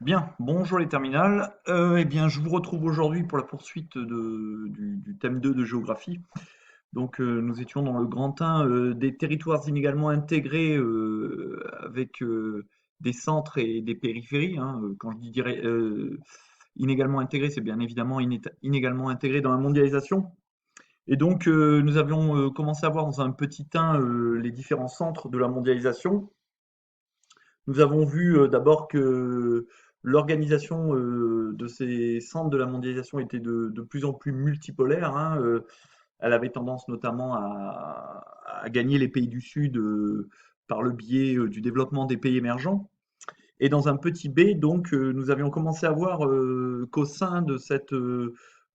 Bien, bonjour les terminales. Eh bien, je vous retrouve aujourd'hui pour la poursuite du thème 2 de géographie. Donc, nous étions dans le grand 1 des territoires inégalement intégrés avec des centres et des périphéries, hein. Quand je dis inégalement intégrés, c'est bien évidemment inégalement intégrés dans la mondialisation. Et donc, nous avions commencé à voir dans un petit 1 les différents centres de la mondialisation. Nous avons vu d'abord que l'organisation de ces centres de la mondialisation était de plus en plus multipolaire, hein. Elle avait tendance notamment à gagner les pays du Sud par le biais du développement des pays émergents. Et dans un petit B, donc, nous avions commencé à voir qu'au sein de cette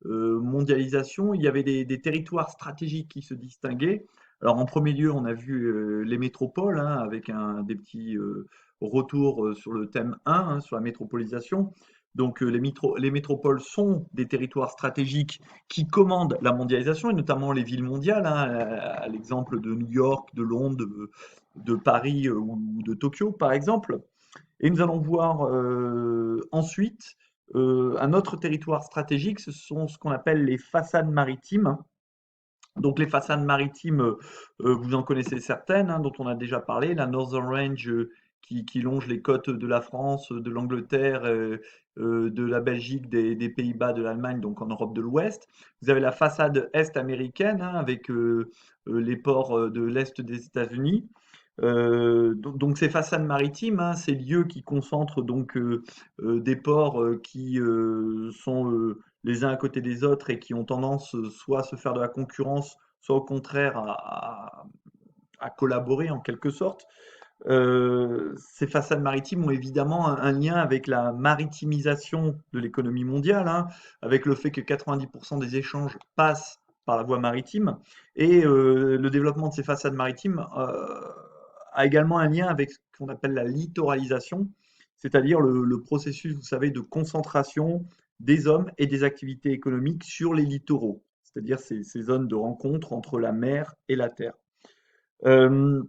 mondialisation, il y avait des territoires stratégiques qui se distinguaient. Alors, en premier lieu, on a vu les métropoles, hein, avec des petits retours sur le thème 1, hein, sur la métropolisation. Donc, les métropoles sont des territoires stratégiques qui commandent la mondialisation, et notamment les villes mondiales, hein, à l'exemple de New York, de Londres, de Paris ou de Tokyo, par exemple. Et nous allons voir ensuite un autre territoire stratégique, ce sont ce qu'on appelle les façades maritimes. Donc les façades maritimes, vous en connaissez certaines, hein, dont on a déjà parlé, la Northern Range qui longe les côtes de la France, de l'Angleterre, de la Belgique, des Pays-Bas, de l'Allemagne, donc en Europe de l'Ouest. Vous avez la façade est américaine, hein, avec les ports de l'Est des États-Unis. Donc ces façades maritimes, hein, ces lieux qui concentrent donc des ports qui sont les uns à côté des autres et qui ont tendance soit à se faire de la concurrence, soit au contraire à collaborer en quelque sorte. Ces façades maritimes ont évidemment un lien avec la maritimisation de l'économie mondiale, hein, avec le fait que 90% des échanges passent par la voie maritime. Et le développement de ces façades maritimes a également un lien avec ce qu'on appelle la littoralisation, c'est-à-dire le processus, vous savez, de concentration des hommes et des activités économiques sur les littoraux, c'est-à-dire ces zones de rencontre entre la mer et la terre. Euh,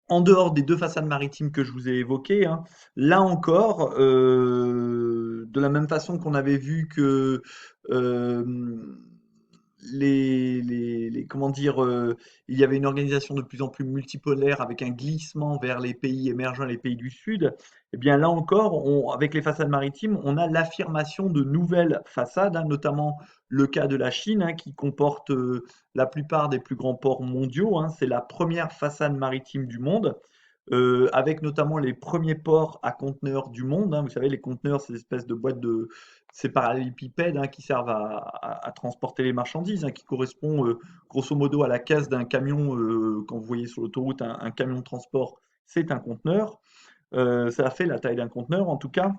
En dehors des deux façades maritimes que je vous ai évoquées, hein, là encore, de la même façon qu'on avait vu que euh, comment dire, il y avait une organisation de plus en plus multipolaire avec un glissement vers les pays émergents et les pays du Sud, eh bien là encore, avec les façades maritimes, on a l'affirmation de nouvelles façades, hein, notamment le cas de la Chine, hein, qui comporte la plupart des plus grands ports mondiaux, hein. C'est la première façade maritime du monde, avec notamment les premiers ports à conteneurs du monde, hein. Vous savez, les conteneurs, ces espèces de boîtes de ces parallélépipèdes, hein, qui servent à transporter les marchandises, hein, qui correspond grosso modo à la caisse d'un camion. Quand vous voyez sur l'autoroute un camion de transport, c'est un conteneur. Ça fait la taille d'un conteneur en tout cas.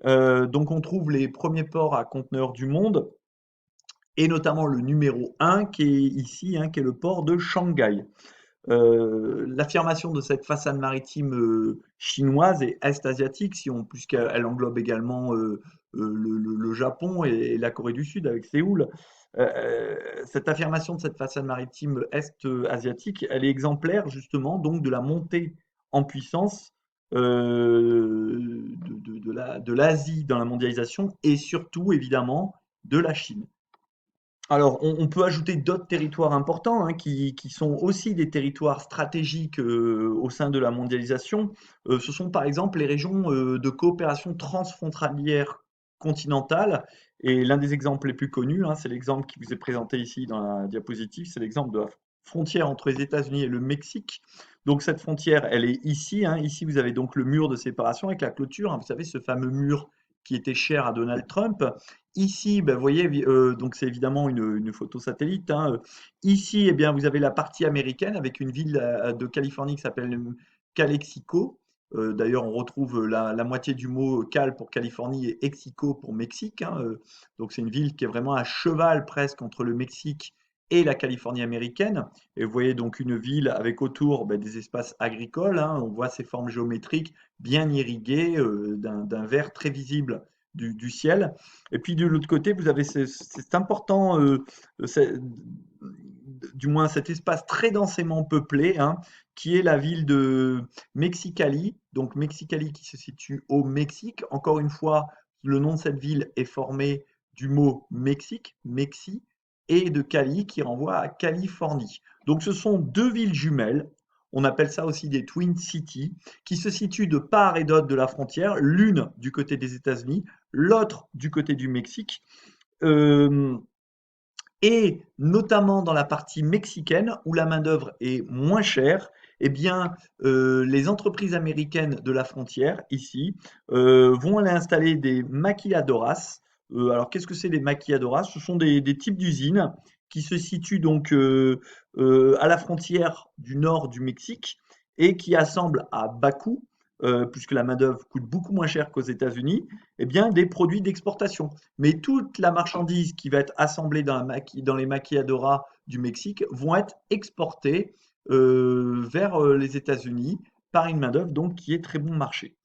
Donc on trouve les premiers ports à conteneurs du monde, et notamment le numéro un qui est ici, hein, qui est le port de Shanghai. L'affirmation de cette façade maritime chinoise et est-asiatique, puisqu'elle englobe également le Japon et la Corée du Sud avec Séoul. Cette affirmation de cette façade maritime est-asiatique, elle est exemplaire justement donc de la montée en puissance de l'Asie dans la mondialisation, et surtout évidemment de la Chine. Alors, on peut ajouter d'autres territoires importants, hein, qui sont aussi des territoires stratégiques au sein de la mondialisation. Ce sont par exemple les régions de coopération transfrontalière continentale. Et l'un des exemples les plus connus, hein, c'est l'exemple qui vous est présenté ici dans la diapositive, c'est l'exemple de la frontière entre les États-Unis et le Mexique. Donc cette frontière, elle est ici, hein. Ici, vous avez donc le mur de séparation avec la clôture, hein. Vous savez, ce fameux mur qui était cher à Donald Trump. Ici, ben, vous voyez, donc c'est évidemment une photo satellite, hein. Ici, eh bien, vous avez la partie américaine avec une ville de Californie qui s'appelle Calexico. D'ailleurs, on retrouve la moitié du mot Cal pour Californie et Exico pour Mexique, hein. Donc c'est une ville qui est vraiment à cheval presque entre le Mexique et la Californie américaine. Et vous voyez donc une ville avec autour ben, des espaces agricoles, hein. On voit ces formes géométriques bien irriguées d'un vert très visible du ciel. Et puis de l'autre côté, vous avez cet important du moins cet espace très densément peuplé, hein, qui est la ville de Mexicali. Donc Mexicali qui se situe au Mexique. Encore une fois, le nom de cette ville est formé du mot Mexique, Mexi, et de Cali qui renvoie à Californie. Donc ce sont deux villes jumelles. On appelle ça aussi des Twin Cities, qui se situent de part et d'autre de la frontière, l'une du côté des États-Unis, l'autre du côté du Mexique. Euh, et notamment dans la partie mexicaine où la main-d'œuvre est moins chère, eh bien, les entreprises américaines de la frontière, ici, vont aller installer des maquiladoras. Alors, qu'est-ce que c'est des maquiladoras? Ce sont des types d'usines qui se situent donc à la frontière du nord du Mexique et qui assemblent à bas coût, puisque la main-d'œuvre coûte beaucoup moins cher qu'aux États-Unis, eh bien, des produits d'exportation. Mais toute la marchandise qui va être assemblée dans les maquiladoras du Mexique vont être exportées vers les États-Unis par une main-d'œuvre donc qui est très bon marché.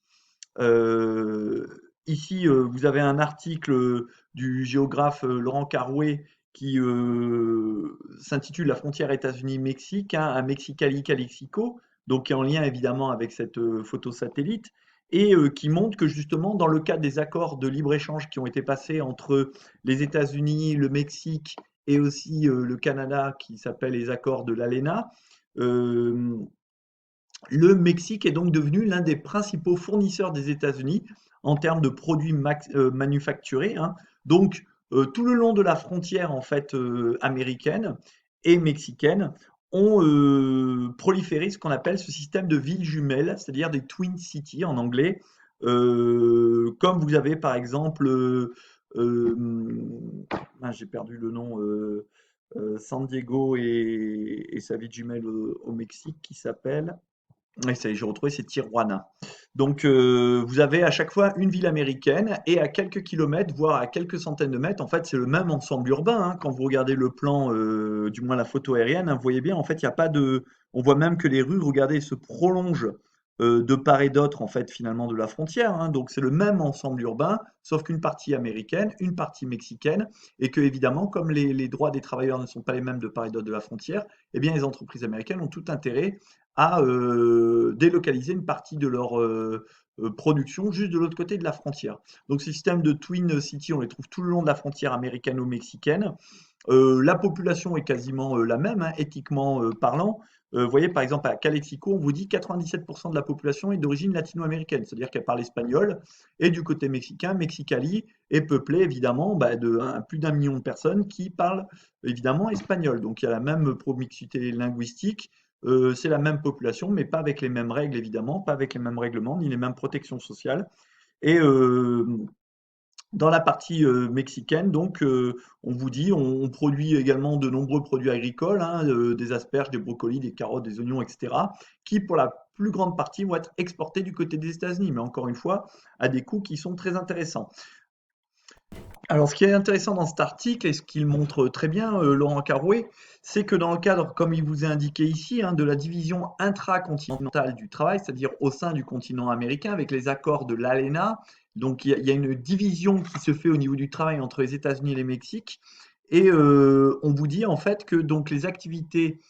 Euh, Ici, vous avez un article du géographe Laurent Carouet qui s'intitule La frontière États-Unis-Mexique, hein, à Mexicali, Calexico, donc qui est en lien évidemment avec cette photo satellite, et qui montre que justement, dans le cadre des accords de libre-échange qui ont été passés entre les États-Unis, le Mexique et aussi le Canada, qui s'appellent les accords de l'ALENA, euh, le Mexique est donc devenu l'un des principaux fournisseurs des États-Unis en termes de produits manufacturés, hein. Donc, tout le long de la frontière en fait américaine et mexicaine, ont proliféré ce qu'on appelle ce système de villes jumelles, c'est-à-dire des Twin Cities en anglais, comme vous avez par exemple, j'ai perdu le nom, San Diego et sa ville jumelle au Mexique qui s'appelle. Oui, ça y est, j'ai retrouvé, c'est Tijuana. Donc, vous avez à chaque fois une ville américaine et à quelques kilomètres, voire à quelques centaines de mètres, en fait, c'est le même ensemble urbain, hein. Quand vous regardez le plan, du moins la photo aérienne, hein, vous voyez bien, en fait, il n'y a pas de. On voit même que les rues, regardez, se prolongent de part et d'autre, en fait, finalement, de la frontière, hein. Donc, c'est le même ensemble urbain, sauf qu'une partie américaine, une partie mexicaine, et que, évidemment, comme les droits des travailleurs ne sont pas les mêmes de part et d'autre de la frontière, eh bien, les entreprises américaines ont tout intérêt à délocaliser une partie de leur production juste de l'autre côté de la frontière. Donc ces systèmes de Twin City, on les trouve tout le long de la frontière américano-mexicaine. La population est quasiment la même, hein, éthiquement parlant. Vous voyez, par exemple, à Calexico, on vous dit 97% de la population est d'origine latino-américaine, c'est-à-dire qu'elle parle espagnol. Et du côté mexicain, Mexicali est peuplé évidemment de plus d'un million de personnes qui parlent évidemment espagnol. Donc il y a la même promixité linguistique, c'est la même population, mais pas avec les mêmes règles évidemment, pas avec les mêmes règlements, ni les mêmes protections sociales. Et dans la partie mexicaine, donc, on vous dit, on produit également de nombreux produits agricoles, hein, des asperges, des brocolis, des carottes, des oignons, etc., qui pour la plus grande partie vont être exportés du côté des États-Unis, mais encore une fois, à des coûts qui sont très intéressants. Alors, ce qui est intéressant dans cet article et ce qu'il montre très bien, Laurent Carouet, c'est que dans le cadre, comme il vous est indiqué ici, hein, de la division intracontinentale du travail, c'est-à-dire au sein du continent américain, avec les accords de l'ALENA, donc il y a une division qui se fait au niveau du travail entre les États-Unis et le Mexique, et on vous dit en fait que donc les activités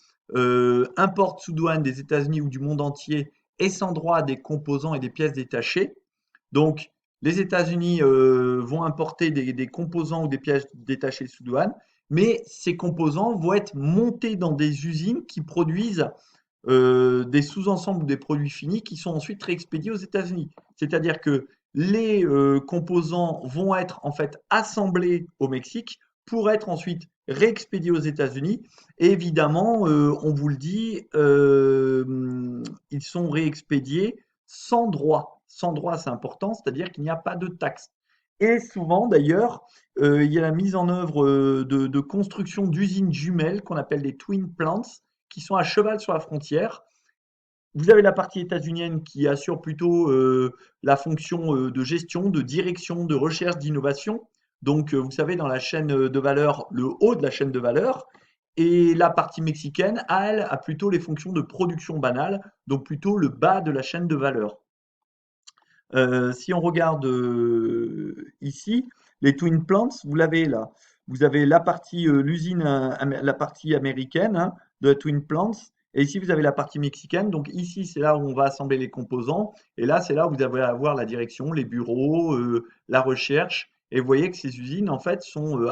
importent sous douane des États-Unis ou du monde entier et sans droit à des composants et des pièces détachées. Donc, les États-Unis vont importer des composants ou des pièces détachées sous douane, mais ces composants vont être montés dans des usines qui produisent des sous-ensembles ou des produits finis qui sont ensuite réexpédiés aux États-Unis. C'est-à-dire que les composants vont être en fait assemblés au Mexique pour être ensuite réexpédiés aux États-Unis. Et évidemment, on vous le dit, ils sont réexpédiés sans droit. Sans droit, c'est important, c'est-à-dire qu'il n'y a pas de taxe. Et souvent, d'ailleurs, il y a la mise en œuvre de construction d'usines jumelles qu'on appelle des twin plants, qui sont à cheval sur la frontière. Vous avez la partie états-unienne qui assure plutôt la fonction de gestion, de direction, de recherche, d'innovation. Donc, vous savez, dans la chaîne de valeur, le haut de la chaîne de valeur. Et la partie mexicaine, elle, a plutôt les fonctions de production banale, donc plutôt le bas de la chaîne de valeur. Si on regarde ici, les twin plants, vous l'avez là. vous avez la partie, l'usine, la partie américaine, hein, de la Twin Plants. Et ici, vous avez la partie mexicaine. Donc ici, c'est là où on va assembler les composants. Et là, c'est là où vous allez avoir la direction, les bureaux, la recherche. Et vous voyez que ces usines, en fait, sont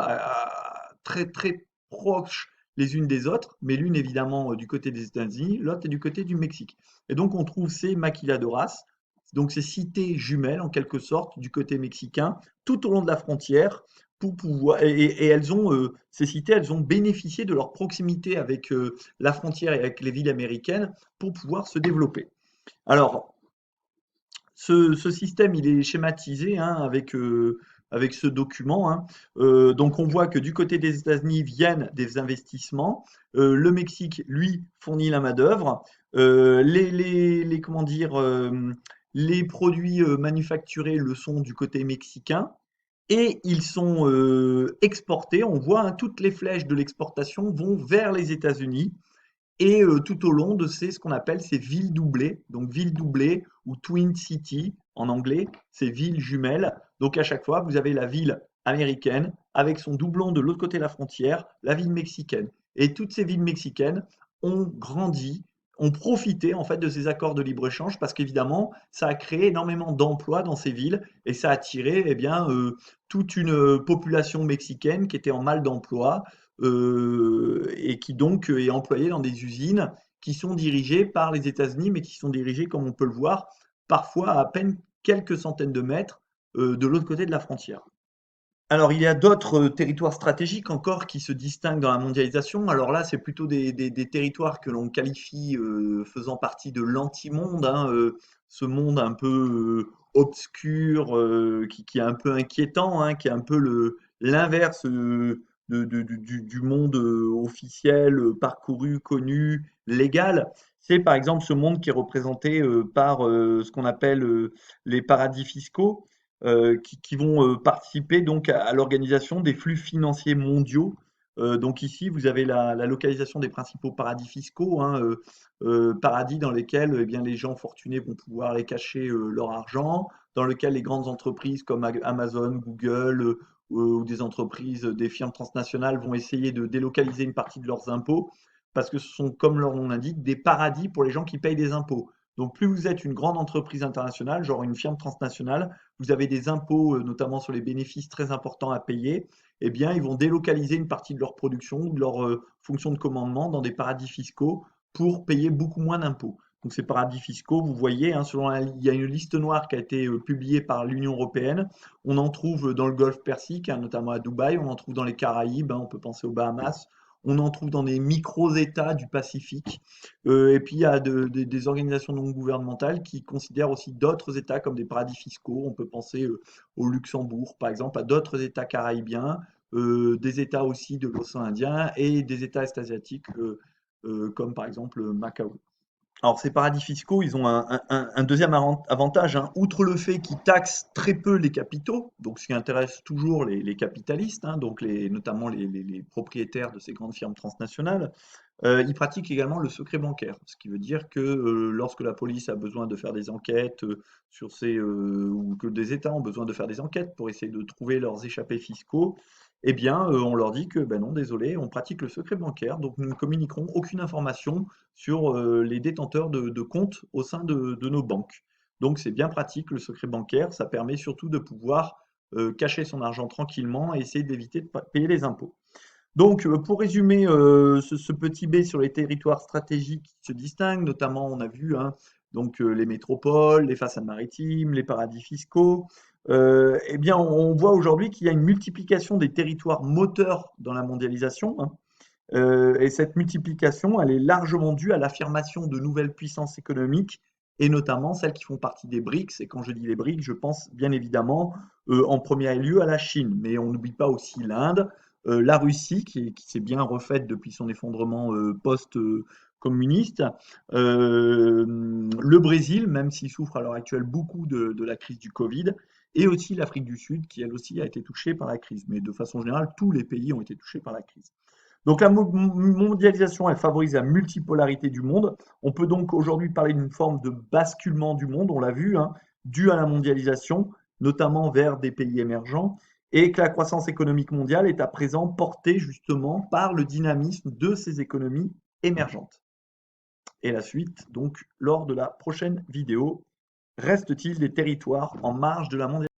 très, très proches les unes des autres, mais l'une évidemment du côté des États-Unis, l'autre est du côté du Mexique. Et donc, on trouve ces maquiladoras, donc ces cités jumelles en quelque sorte du côté mexicain, tout au long de la frontière, pour pouvoir, et elles ont, ces cités, elles ont bénéficié de leur proximité avec la frontière et avec les villes américaines pour pouvoir se développer. Alors, ce système, il est schématisé hein, avec ce document. Hein. Donc, on voit que du côté des États-Unis viennent des investissements. Le Mexique, lui, fournit la main-d'œuvre. Comment dire, les produits manufacturés le sont du côté mexicain. Et ils sont exportés. On voit hein, toutes les flèches de l'exportation vont vers les États-Unis. Et tout au long de ce qu'on appelle ces villes doublées, donc villes doublées ou Twin City en anglais, ces villes jumelles. Donc à chaque fois, vous avez la ville américaine avec son doublon de l'autre côté de la frontière, la ville mexicaine. Et toutes ces villes mexicaines ont grandi, ont profité en fait de ces accords de libre-échange parce qu'évidemment, ça a créé énormément d'emplois dans ces villes et ça a attiré eh bien, toute une population mexicaine qui était en mal d'emploi et qui donc est employé dans des usines qui sont dirigées par les États-Unis, mais qui sont dirigées, comme on peut le voir, parfois à peine quelques centaines de mètres de l'autre côté de la frontière. Alors, il y a d'autres territoires stratégiques encore qui se distinguent dans la mondialisation. Alors là, c'est plutôt des territoires que l'on qualifie faisant partie de l'antimonde, hein, ce monde un peu obscur, qui est un peu inquiétant, hein, qui est un peu l'inverse du monde officiel, parcouru, connu, légal. C'est par exemple ce monde qui est représenté par ce qu'on appelle les paradis fiscaux qui vont participer donc à l'organisation des flux financiers mondiaux. Donc ici, vous avez la localisation des principaux paradis fiscaux, hein, paradis dans lesquels eh bien, les gens fortunés vont pouvoir aller cacher leur argent, dans lesquels les grandes entreprises comme Amazon, Google ou des entreprises, des firmes transnationales vont essayer de délocaliser une partie de leurs impôts, parce que ce sont, comme leur nom l'indique, des paradis pour les gens qui payent des impôts. Donc plus vous êtes une grande entreprise internationale, genre une firme transnationale, vous avez des impôts, notamment sur les bénéfices très importants à payer, eh bien, ils vont délocaliser une partie de leur production ou de leur fonction de commandement dans des paradis fiscaux pour payer beaucoup moins d'impôts. Donc ces paradis fiscaux, vous voyez, hein, il y a une liste noire qui a été publiée par l'Union européenne. On en trouve dans le Golfe Persique, hein, notamment à Dubaï, on en trouve dans les Caraïbes, hein, on peut penser aux Bahamas, on en trouve dans des micro-États du Pacifique. Et puis, il y a des organisations non gouvernementales qui considèrent aussi d'autres États comme des paradis fiscaux. On peut penser au Luxembourg, par exemple, à d'autres États caraïbiens, des États aussi de l'océan Indien et des États est-asiatiques comme par exemple Macao. Alors, ces paradis fiscaux, ils ont un deuxième avantage, hein. Outre le fait qu'ils taxent très peu les capitaux, donc ce qui intéresse toujours les capitalistes, hein, donc notamment les propriétaires de ces grandes firmes transnationales, ils pratiquent également le secret bancaire. Ce qui veut dire que lorsque la police a besoin de faire des enquêtes ou que des États ont besoin de faire des enquêtes pour essayer de trouver leurs échappés fiscaux, eh bien, on leur dit que, ben non, désolé, on pratique le secret bancaire, donc nous ne communiquerons aucune information sur les détenteurs de comptes au sein de nos banques. Donc c'est bien pratique le secret bancaire, ça permet surtout de pouvoir cacher son argent tranquillement et essayer d'éviter de payer les impôts. Donc pour résumer ce petit B sur les territoires stratégiques qui se distinguent, notamment on a vu hein, donc, les métropoles, les façades maritimes, les paradis fiscaux, eh bien on voit aujourd'hui qu'il y a une multiplication des territoires moteurs dans la mondialisation, hein. Et cette multiplication, elle est largement due à l'affirmation de nouvelles puissances économiques, et notamment celles qui font partie des BRICS. Et quand je dis les BRICS, je pense bien évidemment en premier lieu à la Chine, mais on n'oublie pas aussi l'Inde, la Russie, qui s'est bien refaite depuis son effondrement post-communiste, le Brésil, même s'il souffre à l'heure actuelle beaucoup de la crise du Covid, et aussi l'Afrique du Sud, qui elle aussi a été touchée par la crise. Mais de façon générale, tous les pays ont été touchés par la crise. Donc la mondialisation, elle favorise la multipolarité du monde. On peut donc aujourd'hui parler d'une forme de basculement du monde, on l'a vu, hein, dû à la mondialisation, notamment vers des pays émergents. et que la croissance économique mondiale est à présent portée justement par le dynamisme de ces économies émergentes. Et la suite, donc, lors de la prochaine vidéo. Reste-t-il des territoires en marge de la mondialisation?